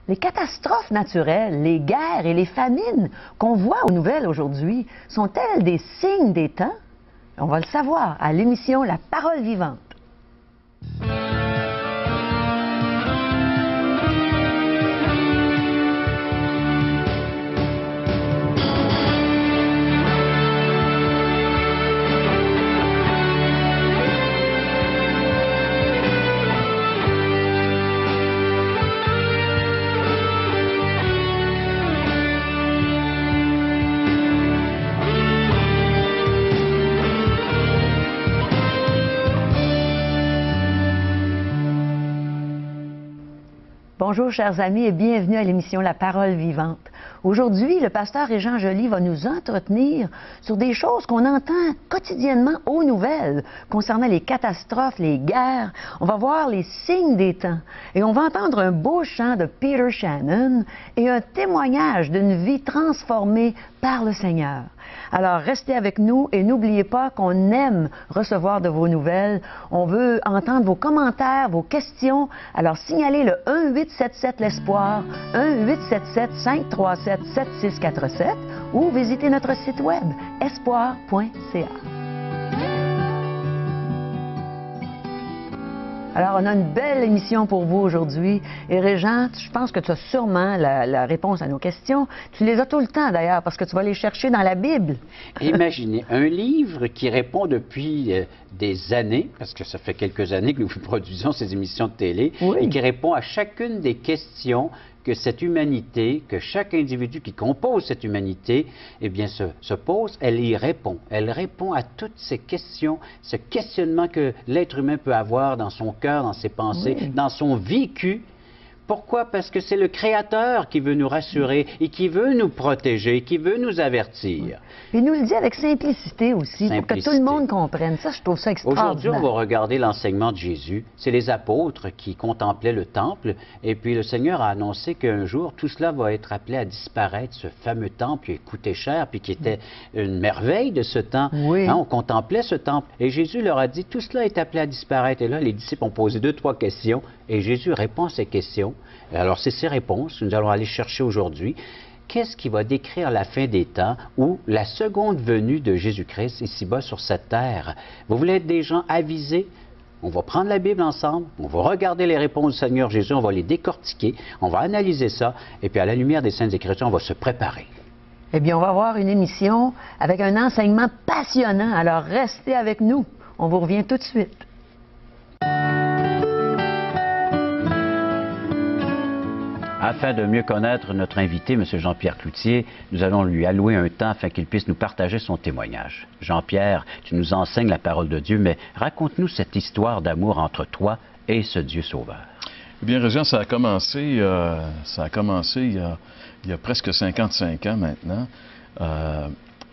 Les catastrophes naturelles, les guerres et les famines qu'on voit aux nouvelles aujourd'hui sont-elles des signes des temps? On va le savoir à l'émission La Parole vivante. Bonjour chers amis et bienvenue à l'émission La Parole vivante. Aujourd'hui, le pasteur Régent Joly va nous entretenir sur des choses qu'on entend quotidiennement aux nouvelles concernant les catastrophes, les guerres. On va voir les signes des temps et on va entendre un beau chant de Peter Shannon et un témoignage d'une vie transformée par le Seigneur. Alors, restez avec nous et n'oubliez pas qu'on aime recevoir de vos nouvelles. On veut entendre vos commentaires, vos questions. Alors, signalez le 1-877-L'Espoir, 1-877-537-7647 ou visitez notre site web espoir.ca. Alors, on a une belle émission pour vous aujourd'hui. Et Régent, je pense que tu as sûrement la réponse à nos questions. Tu les as tout le temps, d'ailleurs, parce que tu vas les chercher dans la Bible. Imaginez, un livre qui répond depuis des années, parce que ça fait quelques années que nous produisons ces émissions de télé, oui, et qui répond à chacune des questions que cette humanité, que chaque individu qui compose cette humanité, eh bien, se pose, elle y répond. Elle répond à toutes ces questions, ce questionnement que l'être humain peut avoir dans son cœur, dans ses pensées, oui, dans son vécu. Pourquoi? Parce que c'est le Créateur qui veut nous rassurer et qui veut nous protéger, qui veut nous avertir. Il nous le dit avec simplicité aussi, pour que tout le monde comprenne. Ça, je trouve ça extraordinaire. Aujourd'hui, on va regarder l'enseignement de Jésus. C'est les apôtres qui contemplaient le temple, et puis le Seigneur a annoncé qu'un jour, tout cela va être appelé à disparaître, ce fameux temple qui coûtait cher, puis qui était une merveille de ce temps. Oui. Hein, on contemplait ce temple, et Jésus leur a dit, tout cela est appelé à disparaître. Et là, les disciples ont posé 2-3 questions, et Jésus répond à ces questions. Alors, c'est ces réponses que nous allons aller chercher aujourd'hui. Qu'est-ce qui va décrire la fin des temps ou la seconde venue de Jésus-Christ ici-bas sur cette terre? Vous voulez être des gens avisés? On va prendre la Bible ensemble, on va regarder les réponses du Seigneur Jésus, on va les décortiquer, on va analyser ça, et puis à la lumière des Saintes Écritures, on va se préparer. Eh bien, on va avoir une émission avec un enseignement passionnant. Alors, restez avec nous. On vous revient tout de suite. Afin de mieux connaître notre invité, M. Jean-Pierre Cloutier, nous allons lui allouer un temps afin qu'il puisse nous partager son témoignage. Jean-Pierre, tu nous enseignes la parole de Dieu, mais raconte-nous cette histoire d'amour entre toi et ce Dieu sauveur. Eh bien, Régent, ça a commencé il y a presque 55 ans maintenant,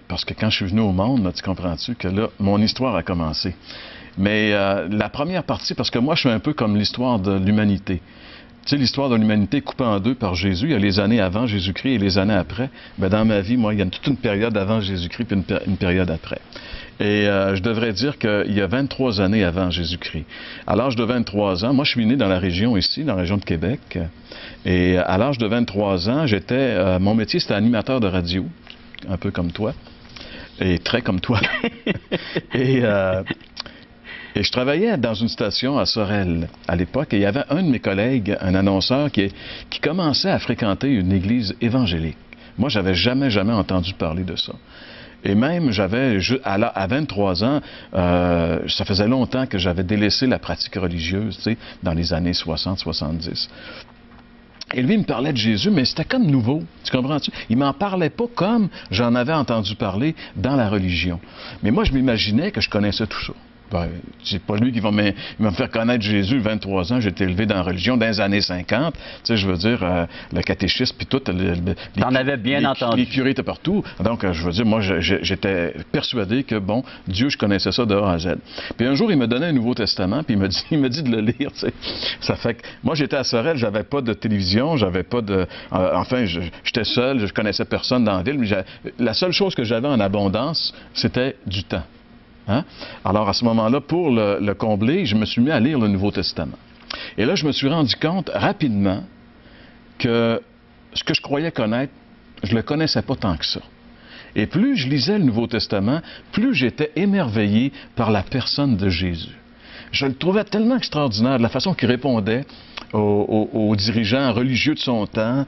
parce que quand je suis venu au monde, là, tu comprends-tu que là, mon histoire a commencé. Mais la première partie, parce que moi, je suis un peu comme l'histoire de l'humanité. Tu sais, l'histoire de l'humanité coupée en deux par Jésus, il y a les années avant Jésus-Christ et les années après. Bien, dans ma vie, moi, il y a toute une période avant Jésus-Christ puis une période après. Et je devrais dire qu'il y a 23 années avant Jésus-Christ. À l'âge de 23 ans, moi, je suis né dans la région ici, dans la région de Québec. Et à l'âge de 23 ans, mon métier, c'était animateur de radio, un peu comme toi, et très comme toi. Et je travaillais dans une station à Sorel à l'époque, et il y avait un de mes collègues, un annonceur, qui commençait à fréquenter une église évangélique. Moi, j'avais jamais entendu parler de ça. Et même, à 23 ans, ça faisait longtemps que j'avais délaissé la pratique religieuse, tu sais, dans les années 60-70. Et lui, il me parlait de Jésus, mais c'était comme nouveau, tu comprends-tu? Il m'en parlait pas comme j'en avais entendu parler dans la religion. Mais moi, je m'imaginais que je connaissais tout ça. Ben, c'est pas lui qui va me faire connaître Jésus, 23 ans, j'ai été élevé dans la religion dans les années 50, tu sais, je veux dire, le catéchisme puis tout. T'en avais bien entendu. Les curés étaient partout, donc je veux dire, moi, j'étais persuadé que, bon, Dieu, je connaissais ça de A à Z. Puis un jour, il me donnait un Nouveau Testament, puis il me dit de le lire, tu sais. Ça fait que, moi, j'étais à Sorel, j'avais pas de télévision, j'avais pas de... enfin, j'étais seul, je connaissais personne dans la ville, mais la seule chose que j'avais en abondance, c'était du temps. Hein? Alors, à ce moment-là, pour le combler, je me suis mis à lire le Nouveau Testament. Et là, je me suis rendu compte rapidement que ce que je croyais connaître, je ne le connaissais pas tant que ça. Et plus je lisais le Nouveau Testament, plus j'étais émerveillé par la personne de Jésus. Je le trouvais tellement extraordinaire, de la façon qu'il répondait aux dirigeants religieux de son temps,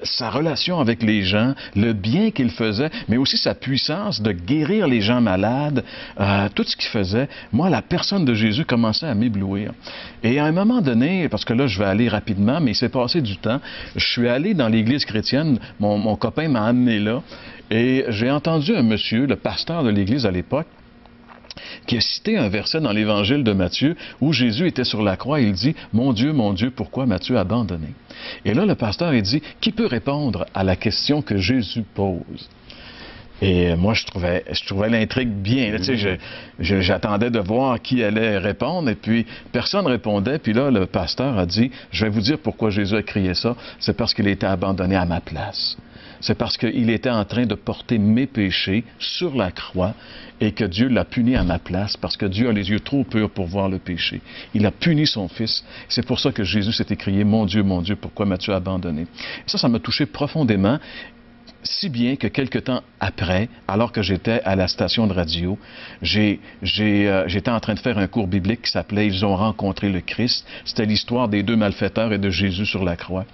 sa relation avec les gens, le bien qu'il faisait, mais aussi sa puissance de guérir les gens malades, tout ce qu'il faisait. Moi, la personne de Jésus commençait à m'éblouir. Et à un moment donné, parce que là, je vais aller rapidement, mais il s'est passé du temps, je suis allé dans l'église chrétienne, mon copain m'a amené là, et j'ai entendu un monsieur, le pasteur de l'église à l'époque, qui a cité un verset dans l'Évangile de Matthieu où Jésus était sur la croix et il dit « Mon Dieu, pourquoi m'as-tu abandonné? » Et là, le pasteur, il dit « Qui peut répondre à la question que Jésus pose? » Et moi, je trouvais l'intrigue bien. Là, tu sais, j'attendais de voir qui allait répondre, et puis personne ne répondait. Puis là, le pasteur a dit « Je vais vous dire pourquoi Jésus a crié ça. C'est parce qu'il a été abandonné à ma place. C'est parce qu'il était en train de porter mes péchés sur la croix et que Dieu l'a puni à ma place parce que Dieu a les yeux trop purs pour voir le péché. Il a puni son Fils. C'est pour ça que Jésus s'est écrié « Mon Dieu, pourquoi m'as-tu abandonné? » Ça m'a touché profondément. Si bien que quelque temps après, alors que j'étais à la station de radio, j'étais en train de faire un cours biblique qui s'appelait « Ils ont rencontré le Christ ». C'était l'histoire des deux malfaiteurs et de Jésus sur la croix.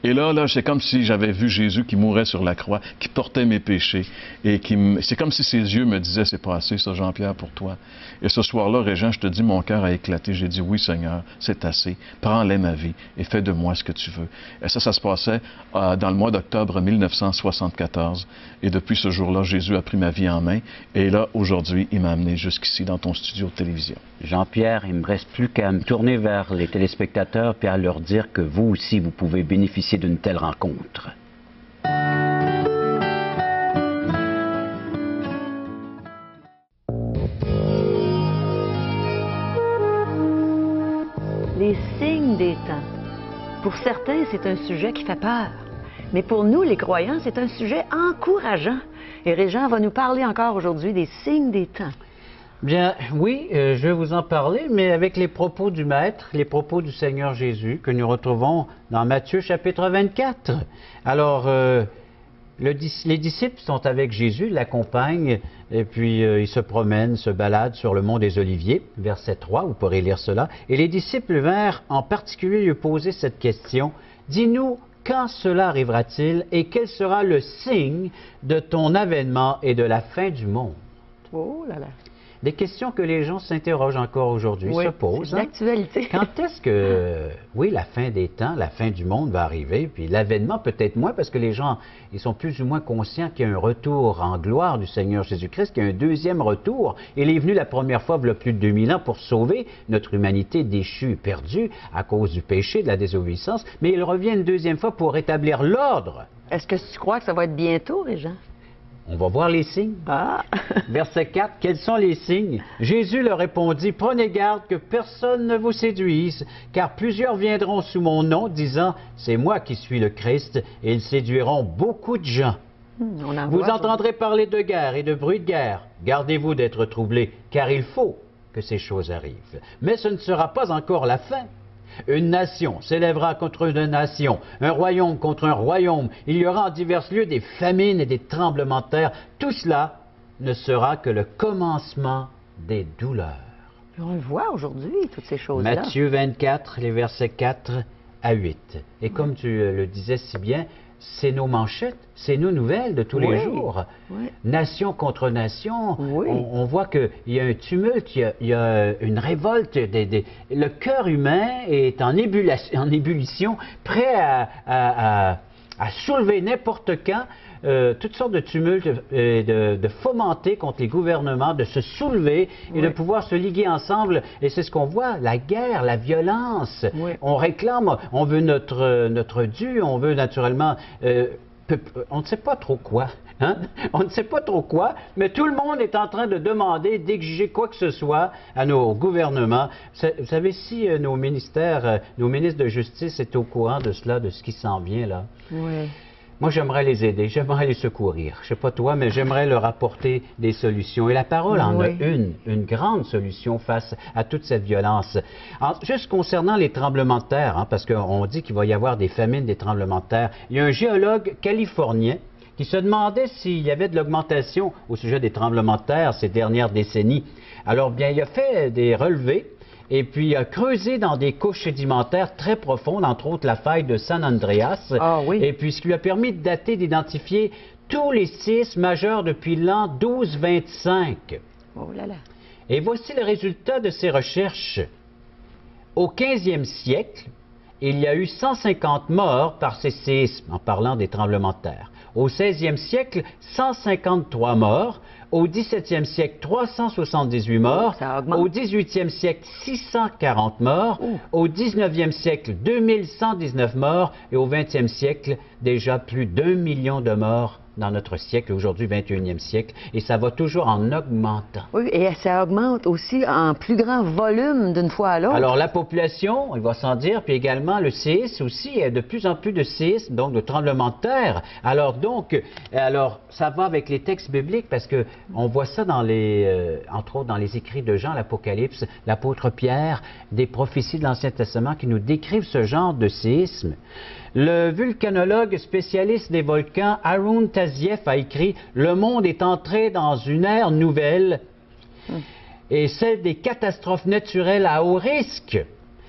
Et là, c'est comme si j'avais vu Jésus qui mourait sur la croix, qui portait mes péchés. Et c'est comme si ses yeux me disaient « C'est pas assez, ça, Jean-Pierre, pour toi. » Et ce soir-là, Régent, je te dis, mon cœur a éclaté. J'ai dit « Oui, Seigneur, c'est assez. Prends-les ma vie et fais de moi ce que tu veux. » Et ça se passait dans le mois d'octobre 1974. Et depuis ce jour-là, Jésus a pris ma vie en main. Et là, aujourd'hui, il m'a amené jusqu'ici dans ton studio de télévision. Jean-Pierre, il ne me reste plus qu'à me tourner vers les téléspectateurs et à leur dire que vous aussi, vous pouvez bénéficier d'une telle rencontre. Les signes des temps. Pour certains, c'est un sujet qui fait peur. Mais pour nous, les croyants, c'est un sujet encourageant. Et Régent va nous parler encore aujourd'hui des signes des temps. Bien, oui, je vais vous en parler, mais avec les propos du Maître, les propos du Seigneur Jésus, que nous retrouvons dans Matthieu chapitre 24. Alors, les disciples sont avec Jésus, l'accompagnent, et puis ils se promènent, se baladent sur le mont des Oliviers, verset 3, vous pourrez lire cela. Et les disciples vinrent en particulier lui poser cette question, « Dis-nous, quand cela arrivera-t-il et quel sera le signe de ton avènement et de la fin du monde? » Oh là là! Des questions que les gens s'interrogent encore aujourd'hui, se posent. C'est d'actualité. Quand est-ce que, oui, la fin des temps, la fin du monde va arriver, puis l'avènement peut-être moins, parce que les gens, ils sont plus ou moins conscients qu'il y a un retour en gloire du Seigneur Jésus-Christ, qu'il y a un deuxième retour. Il est venu la première fois, il y a plus de 2000 ans, pour sauver notre humanité déchue, perdue, à cause du péché, de la désobéissance, mais il revient une deuxième fois pour rétablir l'ordre. Est-ce que tu crois que ça va être bientôt, Régent? On va voir les signes. Ah! Verset 4, quels sont les signes? Jésus leur répondit, « Prenez garde que personne ne vous séduise, car plusieurs viendront sous mon nom, disant, « C'est moi qui suis le Christ », et ils séduiront beaucoup de gens. Vous entendrez parler de guerre et de bruit de guerre. Gardez-vous d'être troublés, car il faut que ces choses arrivent. Mais ce ne sera pas encore la fin. Une nation s'élèvera contre une nation, un royaume contre un royaume. Il y aura en divers lieux des famines et des tremblements de terre. Tout cela ne sera que le commencement des douleurs. On le voit aujourd'hui, toutes ces choses-là. Matthieu 24, les versets 4 à 8. Et comme tu le disais si bien, c'est nos manchettes, c'est nos nouvelles de tous les jours. Oui. Nation contre nation, on voit qu'il y a un tumulte, il y a une révolte. Le cœur humain est en ébullition, prêt à soulever n'importe quand toutes sortes de tumultes, de fomenter contre les gouvernements, de se soulever et de pouvoir se liguer ensemble. Et c'est ce qu'on voit, la guerre, la violence. On réclame, on veut notre dû, on veut naturellement... on ne sait pas trop quoi. Hein? On ne sait pas trop quoi, mais tout le monde est en train de demander, d'exiger quoi que ce soit à nos gouvernements. Vous savez, si nos ministères, nos ministres de justice étaient au courant de cela, de ce qui s'en vient là, Moi, j'aimerais les aider, j'aimerais les secourir. Je ne sais pas toi, mais j'aimerais leur apporter des solutions. Et la parole en a une grande solution face à toute cette violence. Juste concernant les tremblements de terre, parce qu'on dit qu'il va y avoir des famines, des tremblements de terre, il y a un géologue californien qui se demandait s'il y avait de l'augmentation au sujet des tremblements de terre ces dernières décennies. Alors, bien, il a fait des relevés. Et puis, il a creusé dans des couches sédimentaires très profondes, entre autres la faille de San Andreas. Ah, oui. Et puis, ce qui lui a permis de dater, d'identifier tous les séismes majeurs depuis l'an 1225. Oh là là. Et voici le résultat de ses recherches. Au 15e siècle, il y a eu 150 morts par ces séismes, en parlant des tremblements de terre. Au 16e siècle, 153 morts. Au 17e siècle, 378 morts. Au 18e siècle, 640 morts. Au 19e siècle, 2119 morts. Et au 20e siècle, déjà plus d'1 million de morts dans notre siècle, aujourd'hui 21e siècle, et ça va toujours en augmentant. Oui, et ça augmente aussi en plus grand volume d'une fois à l'autre. Alors la population, il va sans dire, puis également le séisme aussi, il y a de plus en plus de séismes, donc de tremblements de terre. Alors ça va avec les textes bibliques, parce que on voit ça dans entre autres dans les écrits de Jean, l'Apocalypse, l'apôtre Pierre, des prophéties de l'Ancien Testament qui nous décrivent ce genre de séisme. Le vulcanologue spécialiste des volcans Arun Taziev a écrit « Le monde est entré dans une ère nouvelle et celle des catastrophes naturelles à haut risque.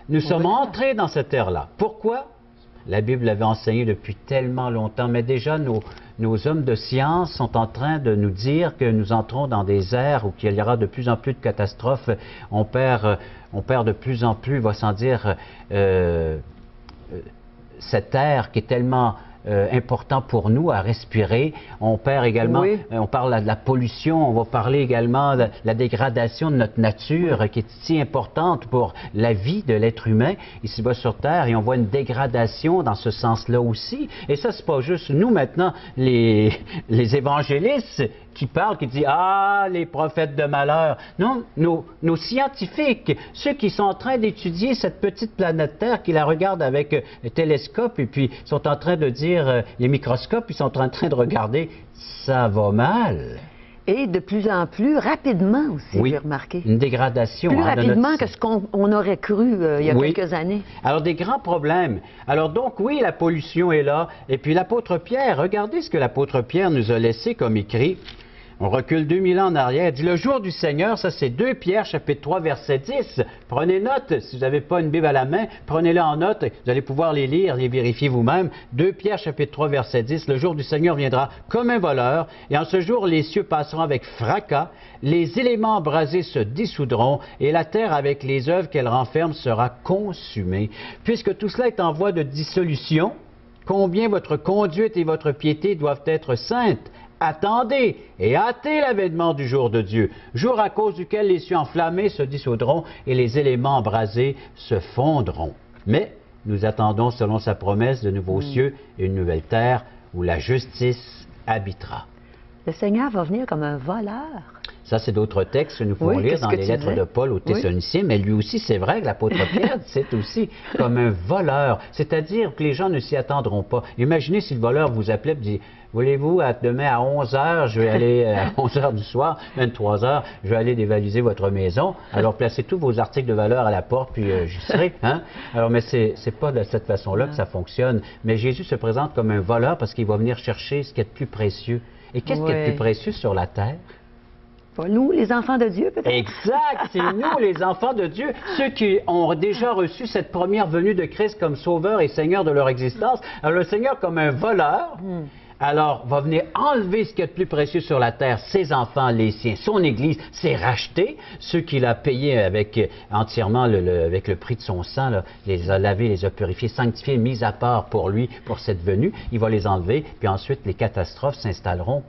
Nous sommes entrés dans cette ère-là. Pourquoi? La Bible l'avait enseigné depuis tellement longtemps, mais déjà nos hommes de science sont en train de nous dire que nous entrons dans des ères où il y aura de plus en plus de catastrophes. On perd de plus en plus, va sans dire, cette air qui est tellement important pour nous à respirer. On perd également, on parle de la pollution, on va parler également de la dégradation de notre nature qui est si importante pour la vie de l'être humain ici-bas sur Terre, et on voit une dégradation dans ce sens-là aussi. Et ça, c'est pas juste nous maintenant, les évangélistes qui parlent, qui disent « Ah, les prophètes de malheur ». Non, nos scientifiques, ceux qui sont en train d'étudier cette petite planète Terre, qui la regardent avec un télescope et puis sont en train de dire, les microscopes, ils sont en train de regarder, ça va mal. Et de plus en plus rapidement aussi, j'ai remarqué. Une dégradation. Plus rapidement que ce qu'on aurait cru il y a quelques années. Alors, des grands problèmes. Alors, donc, oui, la pollution est là. Et puis, l'apôtre Pierre, regardez ce que l'apôtre Pierre nous a laissé comme écrit. On recule 2000 ans en arrière. Il dit, le jour du Seigneur, ça c'est 2 Pierre, chapitre 3, verset 10. Prenez note, si vous n'avez pas une Bible à la main, prenez-le en note. Vous allez pouvoir les lire, les vérifier vous-même. 2 Pierre, chapitre 3, verset 10. Le jour du Seigneur viendra comme un voleur. Et en ce jour, les cieux passeront avec fracas. Les éléments embrasés se dissoudront. Et la terre, avec les œuvres qu'elle renferme, sera consumée. Puisque tout cela est en voie de dissolution, combien votre conduite et votre piété doivent être saintes. Attendez et hâtez l'avènement du jour de Dieu, jour à cause duquel les cieux enflammés se dissoudront et les éléments embrasés se fondront. Mais nous attendons, selon sa promesse, de nouveaux cieux et une nouvelle terre où la justice habitera. Le Seigneur va venir comme un voleur. Ça, c'est d'autres textes que nous pouvons lire dans les lettres de Paul aux Thessaloniciens, mais lui aussi, c'est vrai que l'apôtre Pierre, c'est aussi comme un voleur. C'est-à-dire que les gens ne s'y attendront pas. Imaginez si le voleur vous appelait et dit, voulez-vous, demain à 11h, je vais aller, à 11h du soir, 23h, je vais aller dévaliser votre maison. Alors, placez tous vos articles de valeur à la porte, puis j'y serai. Hein? Alors, mais c'est pas de cette façon-là que ça fonctionne. Mais Jésus se présente comme un voleur parce qu'il va venir chercher ce qui est de plus précieux. Et qu'est-ce qui est de plus précieux sur la terre? Pas nous, les enfants de Dieu, peut-être? Exact! C'est nous, les enfants de Dieu, ceux qui ont déjà reçu cette première venue de Christ comme sauveur et Seigneur de leur existence. Alors, le Seigneur, comme un voleur, alors, va venir enlever ce qui est de plus précieux sur la terre, ses enfants, les siens, son Église, c'est racheté. Ceux qu'il a payés avec entièrement avec le prix de son sang, là, les a lavés, les a purifiés, sanctifiés, mis à part pour lui, pour cette venue. Il va les enlever, puis ensuite, les catastrophes s'installeront.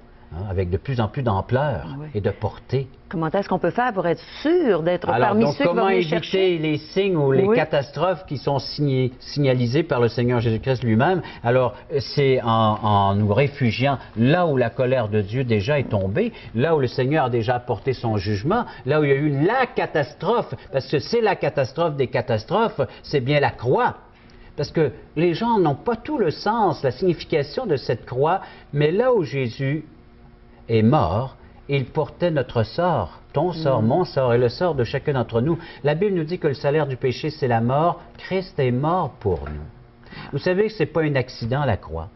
Avec de plus en plus d'ampleur et de portée. Comment est-ce qu'on peut faire pour être sûr d'être parmi ceux qui vont venir chercher? Comment éviter les signes ou les catastrophes qui sont signalisés par le Seigneur Jésus-Christ lui-même? Alors, c'est en nous réfugiant là où la colère de Dieu déjà est tombée, là où le Seigneur a déjà apporté son jugement, là où il y a eu la catastrophe, parce que c'est la catastrophe des catastrophes, c'est bien la croix. parce que les gens n'ont pas tout le sens, la signification de cette croix, mais là où Jésus est mort, il portait notre sort, ton sort, mon sort et le sort de chacun d'entre nous. La Bible nous dit que le salaire du péché, c'est la mort. Christ est mort pour nous. Vous savez que ce n'est pas un accident, la croix.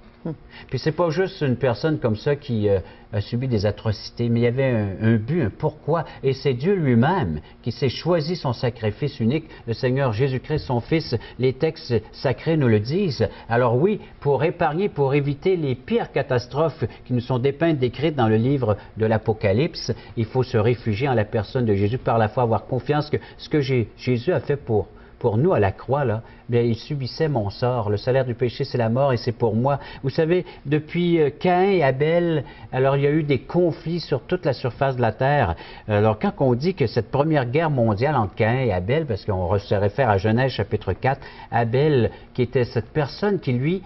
Puis c'est pas juste une personne comme ça qui a subi des atrocités, mais il y avait un but, un pourquoi. Et c'est Dieu lui-même qui s'est choisi son sacrifice unique, le Seigneur Jésus-Christ, son Fils. Les textes sacrés nous le disent. Alors oui, pour épargner, pour éviter les pires catastrophes qui nous sont dépeintes, décrites dans le livre de l'Apocalypse, il faut se réfugier en la personne de Jésus, par la foi avoir confiance que ce que Jésus a fait pour nous à la croix, là, bien, il subissait mon sort. Le salaire du péché, c'est la mort et c'est pour moi. Vous savez, depuis Caïn et Abel, alors il y a eu des conflits sur toute la surface de la terre. Alors quand on dit que cette première guerre mondiale entre Caïn et Abel, parce qu'on se réfère à Genèse chapitre 4, Abel, qui était cette personne qui, lui,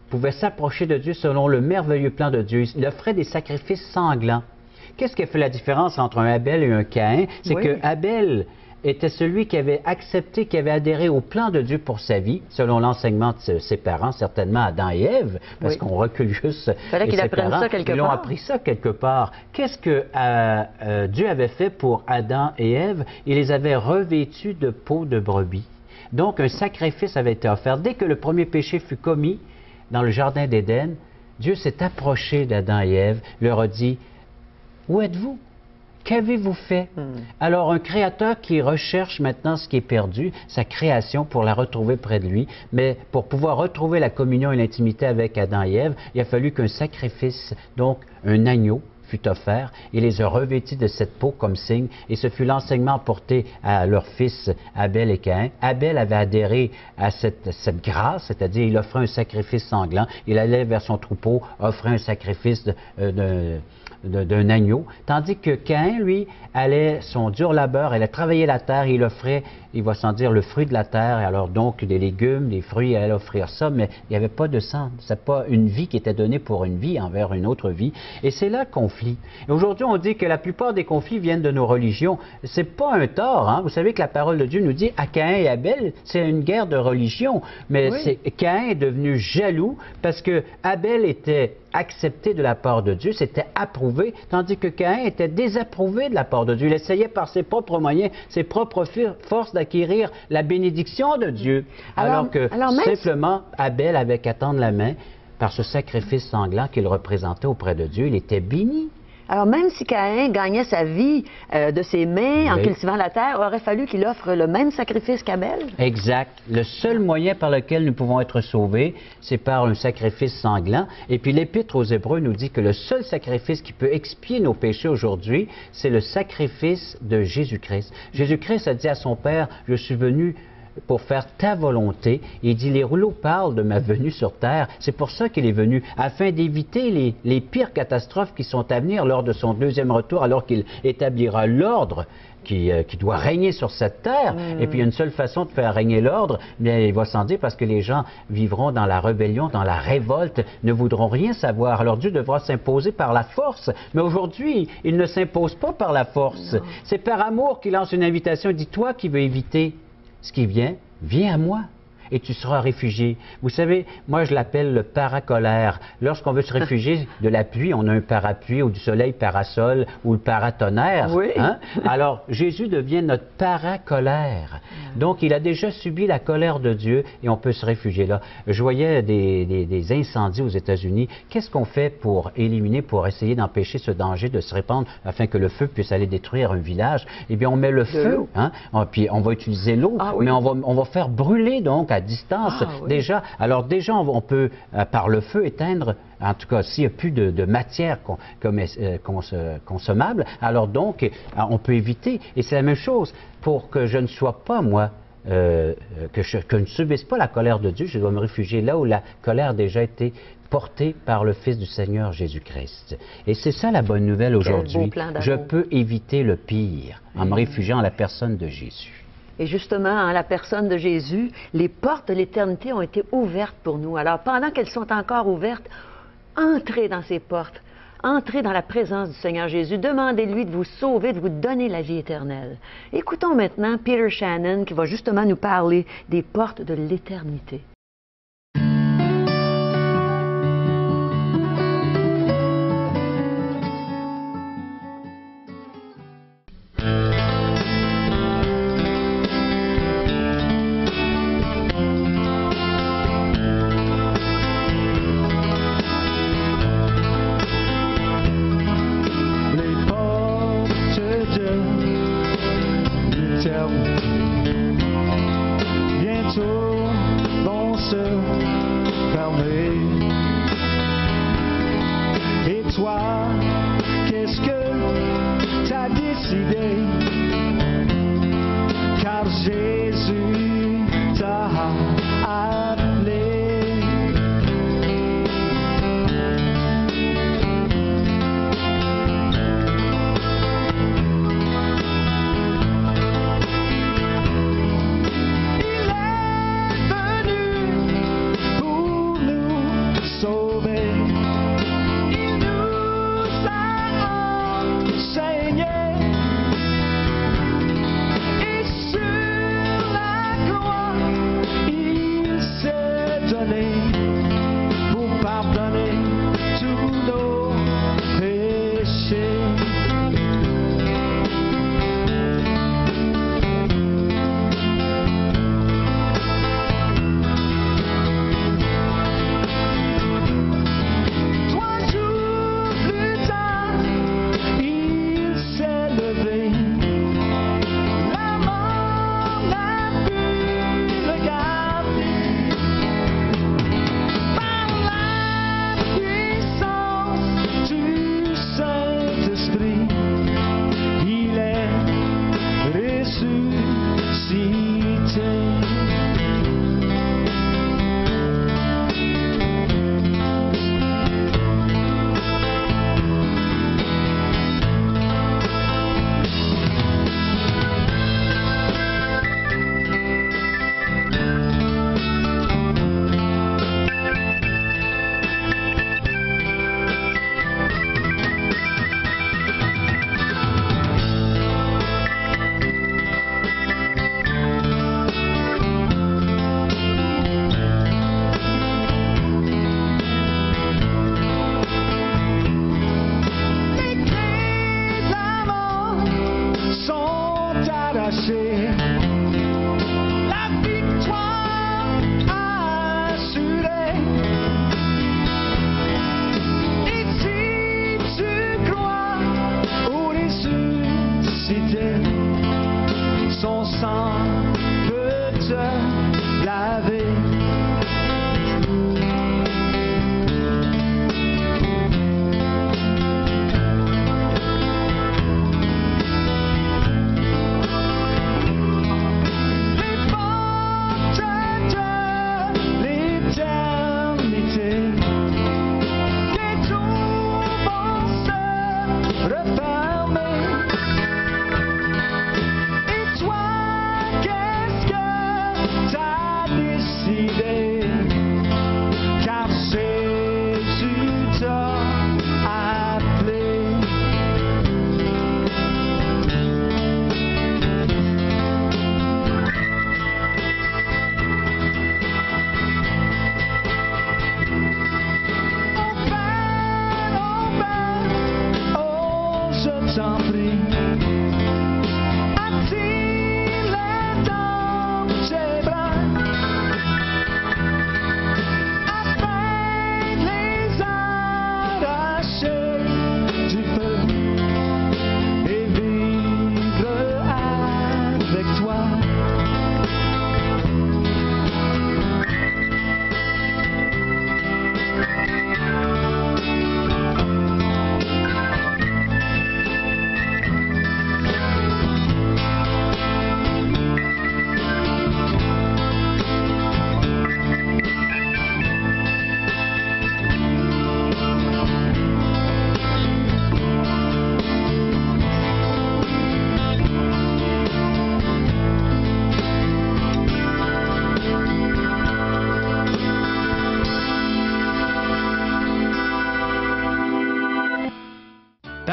pouvait s'approcher de Dieu selon le merveilleux plan de Dieu. Il offrait des sacrifices sanglants. Qu'est-ce qui a fait la différence entre un Abel et un Caïn? C'est que Abel était celui qui avait accepté, qui avait adhéré au plan de Dieu pour sa vie, selon l'enseignement de ses parents, certainement Adam et Ève, parce qu'on recule juste. Il fallait qu'il apprenne ça quelque part. Ils ont appris ça quelque part. Qu'est-ce que Dieu avait fait pour Adam et Ève? Il les avait revêtus de peau de brebis. Donc, un sacrifice avait été offert. Dès que le premier péché fut commis dans le jardin d'Éden, Dieu s'est approché d'Adam et Ève, leur a dit, « Où êtes-vous? Qu'avez-vous fait? » Alors, un créateur qui recherche maintenant ce qui est perdu, sa création, pour la retrouver près de lui, mais pour pouvoir retrouver la communion et l'intimité avec Adam et Ève, il a fallu qu'un sacrifice, donc un agneau, fut offert. Il les a revêtis de cette peau comme signe, et ce fut l'enseignement porté à leurs fils Abel et Caïn. Abel avait adhéré à cette grâce, c'est-à-dire il offrait un sacrifice sanglant, il allait vers son troupeau, offrait un sacrifice d'un agneau, tandis que Caïn, lui, allait son dur labeur, allait travailler la terre, il offrait, il va sans dire, le fruit de la terre, et alors donc des légumes, des fruits, il allait offrir ça, mais il n'y avait pas de sang, c'est pas une vie qui était donnée pour une vie envers une autre vie, et c'est là le conflit. Et aujourd'hui, on dit que la plupart des conflits viennent de nos religions. C'est pas un tort, hein? Vous savez que la parole de Dieu nous dit, à Caïn et Abel, c'est une guerre de religion, mais Caïn est devenu jaloux parce que Abel était accepté de la part de Dieu, c'était approuvé, tandis que Caïn était désapprouvé de la part de Dieu. Il essayait par ses propres moyens, ses propres forces d'acquérir la bénédiction de Dieu, alors que simplement Abel avait qu'à tendre la main par ce sacrifice sanglant qu'il représentait auprès de Dieu. Il était béni. Alors, même si Caïn gagnait sa vie de ses mains en cultivant la terre, il aurait fallu qu'il offre le même sacrifice qu'Abel? Exact. Le seul moyen par lequel nous pouvons être sauvés, c'est par un sacrifice sanglant. Et puis l'Épître aux Hébreux nous dit que le seul sacrifice qui peut expier nos péchés aujourd'hui, c'est le sacrifice de Jésus-Christ. Jésus-Christ a dit à son Père, « Je suis venu pour faire ta volonté. » Il dit, les rouleaux parlent de ma venue sur terre. C'est pour ça qu'il est venu, afin d'éviter les pires catastrophes qui sont à venir lors de son deuxième retour, alors qu'il établira l'ordre qui doit régner sur cette terre. Et puis, il y a une seule façon de faire régner l'ordre, bien, il va s'en dire, parce que les gens vivront dans la rébellion, dans la révolte, ne voudront rien savoir. Alors, Dieu devra s'imposer par la force. Mais aujourd'hui, il ne s'impose pas par la force. C'est par amour qu'il lance une invitation. Il dit, toi qui veux éviter ce qui vient, viens à moi et tu seras réfugié. Vous savez, moi je l'appelle le paracolère. Lorsqu'on veut se réfugier de la pluie, on a un parapluie, ou du soleil parasol, ou le paratonnerre. Oui. Hein? Alors, Jésus devient notre paracolère. Donc, il a déjà subi la colère de Dieu et on peut se réfugier là. Je voyais des incendies aux États-Unis. Qu'est-ce qu'on fait pour éliminer, pour essayer d'empêcher ce danger de se répandre afin que le feu puisse aller détruire un village? Eh bien, on met le feu, hein? Puis on va utiliser l'eau, mais on va faire brûler donc à distance déjà. Alors déjà, on peut, par le feu, éteindre, en tout cas, s'il n'y a plus de matière consommable, alors donc, on peut éviter. Et c'est la même chose, pour que je ne sois pas, moi, que je ne subisse pas la colère de Dieu, je dois me réfugier là où la colère a déjà été portée par le Fils du Seigneur Jésus-Christ. Et c'est ça la bonne nouvelle aujourd'hui. Je peux éviter le pire en me réfugiant en la personne de Jésus. Et justement, en la personne de Jésus, les portes de l'éternité ont été ouvertes pour nous. Alors, pendant qu'elles sont encore ouvertes, entrez dans ces portes. Entrez dans la présence du Seigneur Jésus. Demandez-lui de vous sauver, de vous donner la vie éternelle. Écoutons maintenant Peter Shannon qui va justement nous parler des portes de l'éternité. fermés. Et toi, qu'est-ce que t'as décidé? Car Jésus t'a appelé.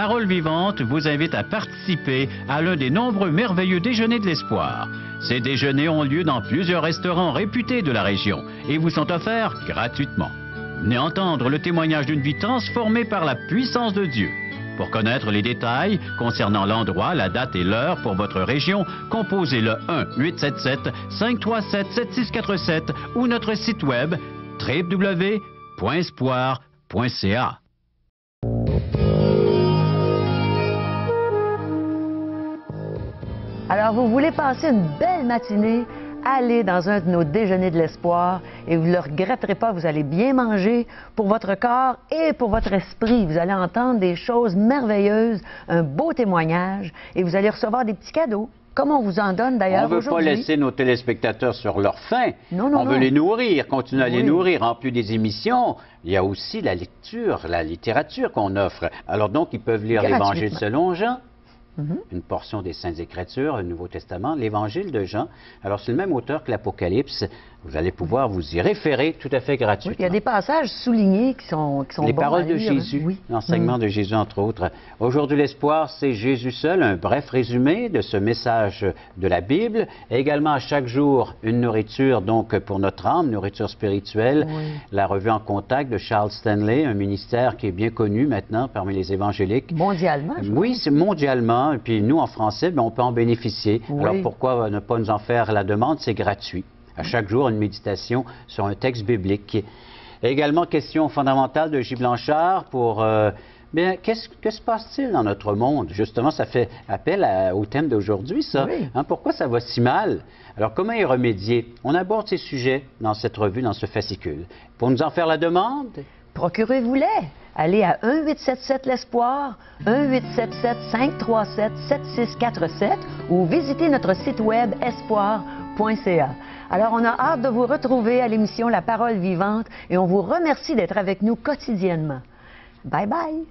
Parole vivante vous invite à participer à l'un des nombreux merveilleux déjeuners de l'espoir. Ces déjeuners ont lieu dans plusieurs restaurants réputés de la région et vous sont offerts gratuitement. Venez entendre le témoignage d'une vie transformée par la puissance de Dieu. Pour connaître les détails concernant l'endroit, la date et l'heure pour votre région, composez le 1-877-537-7647 ou notre site web www.espoir.ca. Alors, vous voulez passer une belle matinée allez dans un de nos déjeuners de l'espoir et vous ne le regretterez pas. Vous allez bien manger pour votre corps et pour votre esprit. Vous allez entendre des choses merveilleuses, un beau témoignage et vous allez recevoir des petits cadeaux. Comme on vous en donne d'ailleurs aujourd'hui. On ne veut pas aujourd'hui. laisser nos téléspectateurs sur leur faim. Non, non, on veut non. les nourrir, continuer à les Oui. nourrir. En plus des émissions, il y a aussi la lecture, la littérature qu'on offre. Alors donc, ils peuvent lire l'Évangile Gratuitement. selon Jean, une portion des Saintes Écritures, le Nouveau Testament, l'Évangile de Jean. Alors, c'est le même auteur que l'Apocalypse. Vous allez pouvoir vous y référer tout à fait gratuitement. Il y a des passages soulignés qui sont Les bons paroles à de lire, hein. Jésus, Oui. l'enseignement de Jésus, entre autres. Aujourd'hui, l'espoir, c'est Jésus seul, un bref résumé de ce message de la Bible. Et également, à chaque jour, une nourriture, donc, pour notre âme, nourriture spirituelle. Oui. La revue En contact de Charles Stanley, un ministère qui est bien connu maintenant parmi les évangéliques. Mondialement, je Oui, c'est mondialement. Et puis, nous, en français, bien, on peut en bénéficier. Oui. Alors, pourquoi ne pas nous en faire la demande? C'est gratuit. À chaque jour, une méditation sur un texte biblique. Et également, question fondamentale de J. Blanchard pour... bien, que se passe-t-il dans notre monde? Justement, ça fait appel au thème d'aujourd'hui, ça. Oui. Hein, pourquoi ça va si mal? Alors, comment y remédier? On aborde ces sujets dans cette revue, dans ce fascicule. Pour nous en faire la demande... Procurez-vous-les. Allez à 1-877-l'Espoir, 1-877-537-7647 ou visitez notre site web espoir.ca. Alors, on a hâte de vous retrouver à l'émission La Parole vivante et on vous remercie d'être avec nous quotidiennement. Bye bye!